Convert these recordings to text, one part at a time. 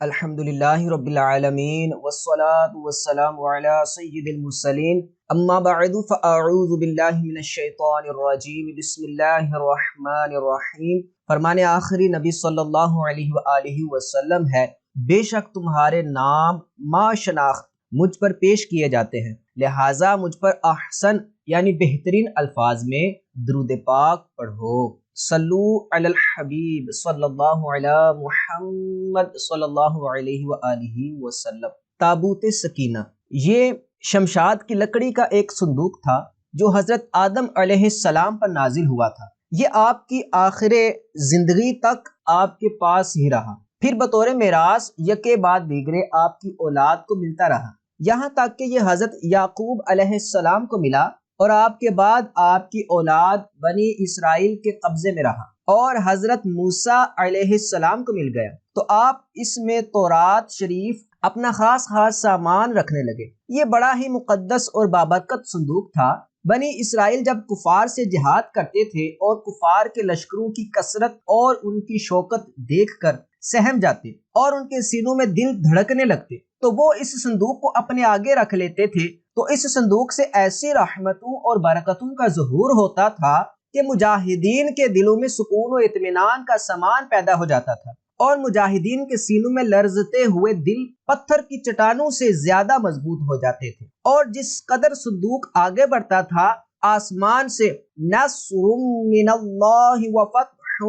الحمدللہ رب العالمین والصلاة والسلام علی سید المرسلین اما بعد فاعوذ باللہ من الشیطان الرجیم بسم اللہ الرحمن الرحیم۔ فرمان آخری نبی صلی اللہ علیہ وآلہ وسلم ہے، بے شک تمہارے نام ما شناخت مجھ پر پیش کیے جاتے ہیں، لہٰذا مجھ پر احسن یعنی بہترین الفاظ میں درود پاک پڑھو۔ صلو علی الحبیب صلی اللہ علی محمد صلی اللہ علیہ وآلہ وسلم۔ تابوت سکینہ، یہ شمشاد کی لکڑی کا ایک صندوق تھا جو حضرت آدم علیہ السلام پر نازل ہوا تھا۔ یہ آپ کی آخر زندگی تک آپ کے پاس ہی رہا، پھر بطور میراث یکے بعد دیگرے آپ کی اولاد کو ملتا رہا، یہاں تک کہ یہ حضرت یعقوب علیہ السلام کو ملا اور آپ کے بعد آپ کی اولاد بنی اسرائیل کے قبضے میں رہا، اور حضرت موسیٰ علیہ السلام کو مل گیا تو آپ اس میں تورات شریف اپنا خاص سامان رکھنے لگے۔ یہ بڑا ہی مقدس اور بابرکت صندوق تھا۔ بنی اسرائیل جب کفار سے جہاد کرتے تھے اور کفار کے لشکروں کی کثرت اور ان کی شوکت دیکھ کر سہم جاتے اور ان کے سینوں میں دل دھڑکنے لگتے تو وہ اس صندوق کو اپنے آگے رکھ لیتے تھے، تو اس صندوق سے ایسی رحمتوں اور برکتوں کا ظہور ہوتا تھا کہ مجاہدین کے دلوں میں سکون و اطمینان کا سامان پیدا ہو جاتا تھا، اور مجاہدین کے سینوں میں لرزتے ہوئے دل پتھر کی چٹانوں سے زیادہ مضبوط ہو جاتے تھے۔ اور جس قدر صندوق آگے بڑھتا تھا، آسمان سے نصر من اللہ وفتح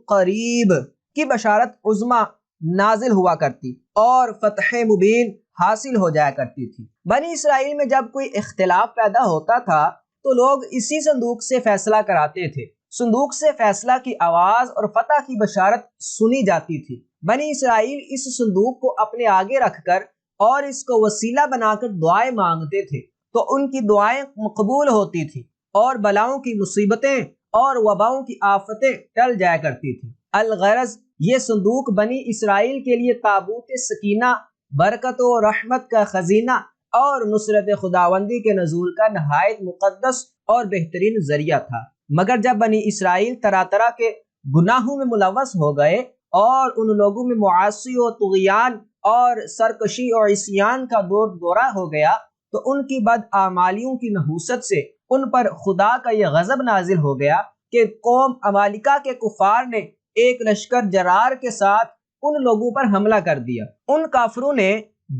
قریب کی بشارت عظمی نازل ہوا کرتی اور فتح مبین حاصل ہو جایا کرتی تھی۔ بنی اسرائیل میں جب کوئی اختلاف پیدا ہوتا تھا تو لوگ اسی صندوق سے فیصلہ کراتے تھے۔ صندوق سے فیصلہ کی آواز اور فتح کی بشارت سنی جاتی تھی۔ بنی اسرائیل اس صندوق کو اپنے آگے رکھ کر اور اس کو وسیلہ بنا کر دعائیں مانگتے تھے تو ان کی دعائیں مقبول ہوتی تھیں اور بلاؤں کی مصیبتیں اور وباؤں کی آفتیں ٹل جایا کرتی تھیں۔ الغرض یہ صندوق بنی اسرائیل کے لیے تابوت سکینہ، برکت و رحمت کا خزینہ اور نصرت خداوندی کے نزول کا نہایت مقدس اور بہترین ذریعہ تھا۔ مگر جب بنی اسرائیل طرح طرح کے گناہوں میں ملوث ہو گئے اور ان لوگوں میں معاصی و طغیان اور سرکشی اور عصیان کا دورہ ہو گیا تو ان کی بدعمالیوں کی نحوست سے ان پر خدا کا یہ غضب نازل ہو گیا کہ قوم عمالقہ کے کفار نے ایک لشکر جرار کے ساتھ ان لوگوں پر حملہ کر دیا۔ ان کافروں نے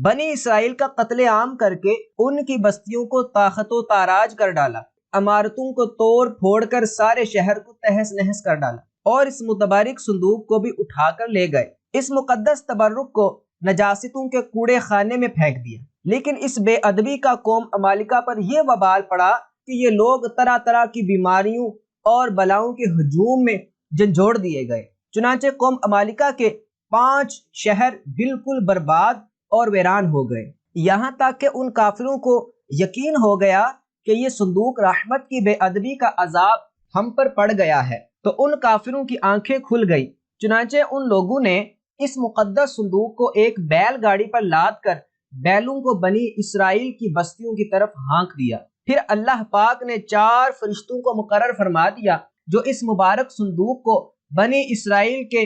بنی اسرائیل کا قتل عام کر کے ان کی بستیوں کو طاقت و تاراج کر ڈالا، عمارتوں کو توڑ پھوڑ کر سارے شہر کو تہس نہس کر ڈالا اور اس متبارک صندوق کو بھی اٹھا کر لے گئے۔ اس مقدس تبرک کو نجاستوں کے کوڑے خانے میں پھینک دیا۔ لیکن اس بے ادبی کا قوم عمالقہ پر یہ وبال پڑا کہ یہ لوگ طرح طرح کی بیماریوں اور بلاؤں کے ہجوم میں جھنجھوڑ دیے گئے۔ چنانچہ قوم عمالقہ کے 5 شہر بالکل برباد اور ویران ہو گئے، یہاں تک کہ ان کافروں کو یقین ہو گیا کہ یہ صندوق رحمت کی بے ادبی کا عذاب ہم پر پڑ گیا ہے، تو ان کافروں کی آنکھیں کھل گئی۔ چنانچہ ان لوگوں نے اس مقدس صندوق کو ایک بیل گاڑی پر لاد کر بیلوں کو بنی اسرائیل کی بستیوں کی طرف ہانک دیا۔ پھر اللہ پاک نے 4 فرشتوں کو مقرر فرما دیا جو اس مبارک صندوق کو بنی اسرائیل کے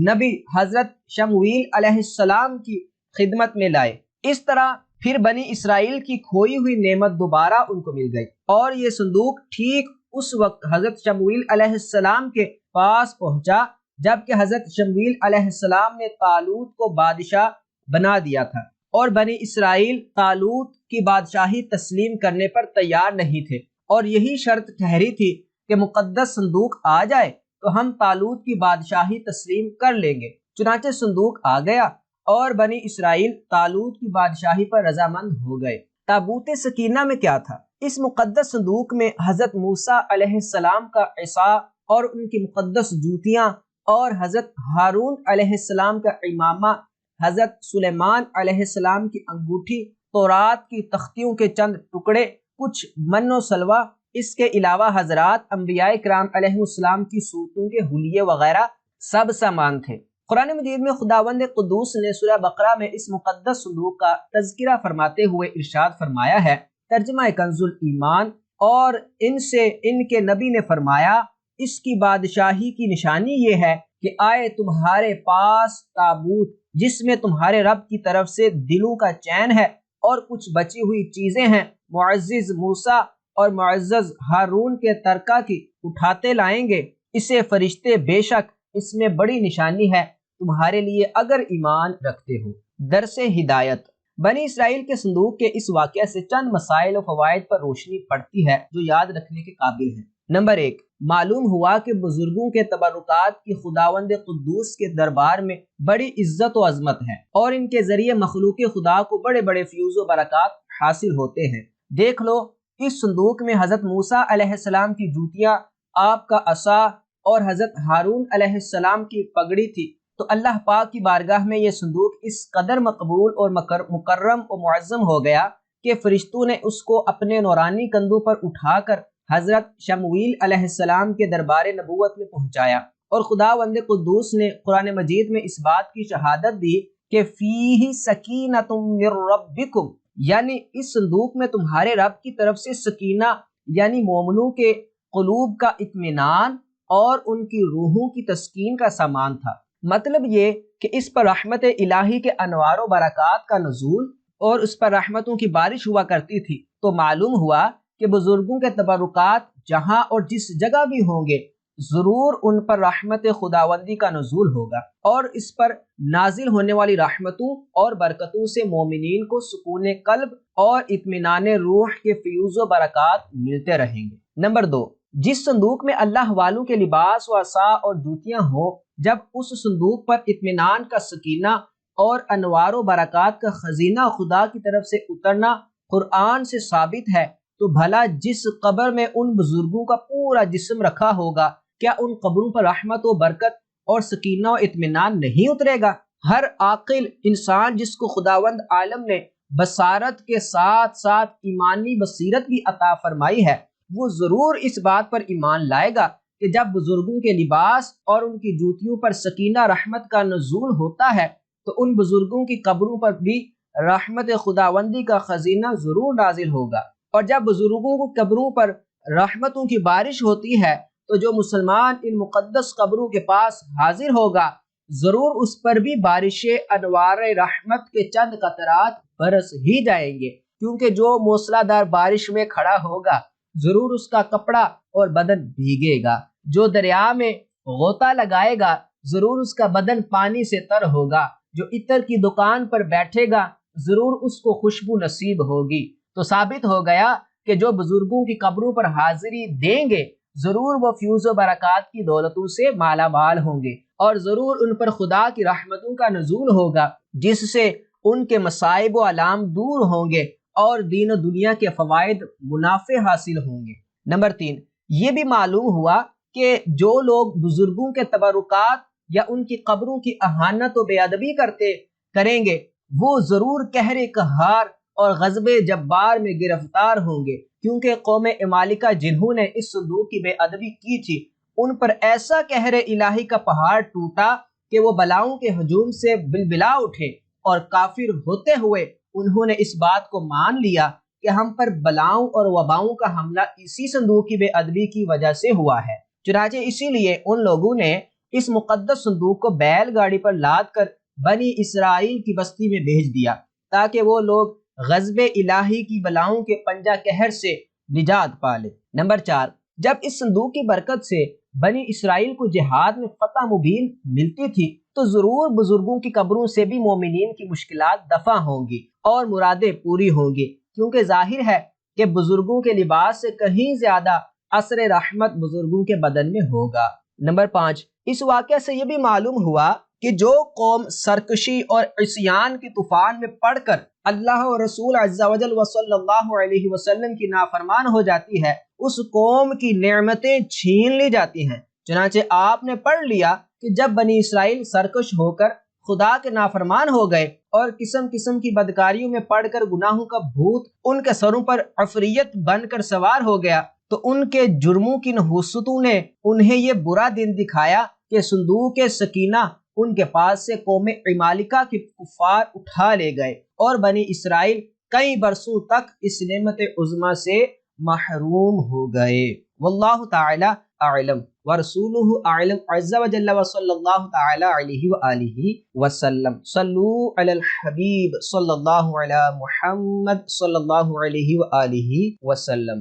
نبی حضرت شمویل علیہ السلام کی خدمت میں لائے۔ اس طرح پھر بنی اسرائیل کی کھوئی ہوئی نعمت دوبارہ ان کو مل گئی، اور یہ صندوق ٹھیک اس وقت حضرت شمویل علیہ السلام کے پاس پہنچا جبکہ حضرت شمویل علیہ السلام نے طالوت کو بادشاہ بنا دیا تھا، اور بنی اسرائیل طالوت کی بادشاہی تسلیم کرنے پر تیار نہیں تھے، اور یہی شرط ٹھہری تھی کہ مقدس صندوق آ جائے تو ہم طالوت کی بادشاہی تسلیم کر لیں گے۔ چنانچہ صندوق آ گیا اور بنی اسرائیل طالوت کی بادشاہی پر رضامند ہو گئے۔ تابوت سکینہ میں کیا تھا؟ اس مقدس صندوق میں حضرت موسیٰ علیہ السلام کا عصا اور ان کی مقدس جوتیاں، اور حضرت ہارون علیہ السلام کا امامہ، حضرت سلیمان علیہ السلام کی انگوٹھی، تورات کی تختیوں کے چند ٹکڑے، کچھ من و سلوہ، اس کے علاوہ حضرات انبیاء کرام علیہ السلام کی صورتوں کے حلیے وغیرہ سب سامان تھے۔ قرآن مجید میں خداوند قدوس نے سورہ بقرہ میں اس مقدس صندوق کا تذکرہ فرماتے ہوئے ارشاد فرمایا ہے، ترجمہ کنز الایمان، اور ان سے ان کے نبی نے فرمایا، اس کی بادشاہی کی نشانی یہ ہے کہ آئے تمہارے پاس تابوت جس میں تمہارے رب کی طرف سے دلوں کا چین ہے اور کچھ بچی ہوئی چیزیں ہیں، معزز موسیٰ اور معزز ہارون کے ترکہ کی اٹھاتے لائیں گے اسے فرشتے، بے شک اس میں بڑی نشانی ہے تمہارے لیے اگر ایمان رکھتے ہو۔ درس ہدایت۔ بنی اسرائیل کے صندوق کے اس واقعہ سے چند مسائل و فوائد پر روشنی پڑتی ہے جو یاد رکھنے کے قابل ہیں۔ نمبر 1، معلوم ہوا کہ بزرگوں کے تبرکات کی خداوند قدوس کے دربار میں بڑی عزت و عظمت ہے اور ان کے ذریعے مخلوق خدا کو بڑے بڑے فیوز و برکات حاصل ہوتے ہیں۔ دیکھ لو، اس صندوق میں حضرت موسیٰ علیہ السلام کی جوتیاں، آپ کا عصا اور حضرت ہارون علیہ السلام کی پگڑی تھی، تو اللہ پاک کی بارگاہ میں یہ صندوق اس قدر مقبول اور مکرم و معظم ہو گیا کہ فرشتوں نے اس کو اپنے نورانی کندھوں پر اٹھا کر حضرت شمویل علیہ السلام کے دربار نبوت میں پہنچایا، اور خداوند قدوس نے قرآن مجید میں اس بات کی شہادت دی کہ فیہ سکینۃ من ربکم، یعنی اس صندوق میں تمہارے رب کی طرف سے سکینہ یعنی مومنوں کے قلوب کا اطمینان اور ان کی روحوں کی تسکین کا سامان تھا۔ مطلب یہ کہ اس پر رحمت الہی کے انوار و برکات کا نزول اور اس پر رحمتوں کی بارش ہوا کرتی تھی، تو معلوم ہوا کہ بزرگوں کے تبرکات جہاں اور جس جگہ بھی ہوں گے ضرور ان پر رحمت خداوندی کا نزول ہوگا، اور اس پر نازل ہونے والی رحمتوں اور برکتوں سے مومنین کو سکون قلب اور اطمینان روح کے فیوز و برکات ملتے رہیں گے۔ نمبر 2، جس صندوق میں اللہ والوں کے لباس و عصا اور جوتیاں ہوں، جب اس صندوق پر اطمینان کا سکینہ اور انوار و برکات کا خزینہ خدا کی طرف سے اترنا قرآن سے ثابت ہے، تو بھلا جس قبر میں ان بزرگوں کا پورا جسم رکھا ہوگا، کیا ان قبروں پر رحمت و برکت اور سکینہ و اطمینان نہیں اترے گا؟ ہر عاقل انسان جس کو خداوند عالم نے بصارت کے ساتھ ساتھ ایمانی بصیرت بھی عطا فرمائی ہے، وہ ضرور اس بات پر ایمان لائے گا کہ جب بزرگوں کے لباس اور ان کی جوتیوں پر سکینہ رحمت کا نزول ہوتا ہے تو ان بزرگوں کی قبروں پر بھی رحمت خداوندی کا خزینہ ضرور نازل ہوگا، اور جب بزرگوں کو قبروں پر رحمتوں کی بارش ہوتی ہے تو جو مسلمان ان مقدس قبروں کے پاس حاضر ہوگا ضرور اس پر بھی بارش انوار رحمت کے چند قطرات برس ہی جائیں گے، کیونکہ جو موسلا دار بارش میں کھڑا ہوگا ضرور اس کا کپڑا اور بدن بھیگے گا، جو دریا میں غوطہ لگائے گا ضرور اس کا بدن پانی سے تر ہوگا، جو عطر کی دکان پر بیٹھے گا ضرور اس کو خوشبو نصیب ہوگی۔ تو ثابت ہو گیا کہ جو بزرگوں کی قبروں پر حاضری دیں گے ضرور وہ فیوز و برکات کی دولتوں سے مالا مال ہوں گے، اور ضرور ان پر خدا کی رحمتوں کا نزول ہوگا جس سے ان کے مصائب و آلام دور ہوں گے اور دین و دنیا کے فوائد منافع حاصل ہوں گے۔ نمبر 3، یہ بھی معلوم ہوا کہ جو لوگ بزرگوں کے تبرکات یا ان کی قبروں کی اہانت و بے ادبی کریں گے وہ ضرور قہر قہار اور غضب جبار میں گرفتار ہوں گے، کیونکہ قوم عمالقہ جنہوں نے اس صندوق کی بے ادبی کی تھی ان پر ایسا قہر الہی کا پہاڑ ٹوٹا کہ وہ بلاؤں کے ہجوم سے بلبلا اٹھے، اور کافر ہوتے ہوئے انہوں نے اس بات کو مان لیا کہ ہم پر بلاؤں اور وباؤں کا حملہ اسی صندوق کی بے ادبی کی وجہ سے ہوا ہے۔ چنانچہ اسی لیے ان لوگوں نے اس مقدس صندوق کو بیل گاڑی پر لاد کر بنی اسرائیل کی بستی میں بھیج دیا تاکہ وہ لوگ غضب الہی کی بلاؤں کے پنجہ قہر سے نجات پالے۔ نمبر 4، جب اس صندوق کی برکت سے بنی اسرائیل کو جہاد میں فتح مبین ملتی تھی تو ضرور بزرگوں کی قبروں سے بھی مومنین کی مشکلات دفع ہوں گی اور مرادیں پوری ہوں گی، کیونکہ ظاہر ہے کہ بزرگوں کے لباس سے کہیں زیادہ اثر رحمت بزرگوں کے بدن میں ہوگا۔ نمبر 5، اس واقعہ سے یہ بھی معلوم ہوا کہ جو قوم سرکشی اور عصیان کے طوفان میں پڑ کر اللہ و رسول عز و جل و صلی اللہ علیہ وسلم کی نافرمان ہو جاتی ہے اس قوم کی نعمتیں چھین لی جاتی ہیں۔ چنانچہ آپ نے پڑھ لیا کہ جب بنی اسرائیل سرکش ہو کر خدا کے نافرمان ہو گئے اور قسم قسم کی بدکاریوں میں پڑ کر گناہوں کا بھوت ان کے سروں پر عفریت بن کر سوار ہو گیا تو ان کے جرموں کی نحوستوں نے انہیں یہ برا دن دکھایا کہ صندوق سکینہ ان کے پاس سے قوم عمالقہ کے کفار اٹھا لے گئے اور بنی اسرائیل کئی برسوں تک اس نعمت عظمیٰ سے محروم ہو گئے۔ واللہ تعالی اعلم ورسوله اعلم عز وجل وصلی اللہ تعالی علیہ وآلہ وسلم. صلو علی الحبیب صلی اللہ علی محمد صلی اللہ علیہ وآلہ وسلم.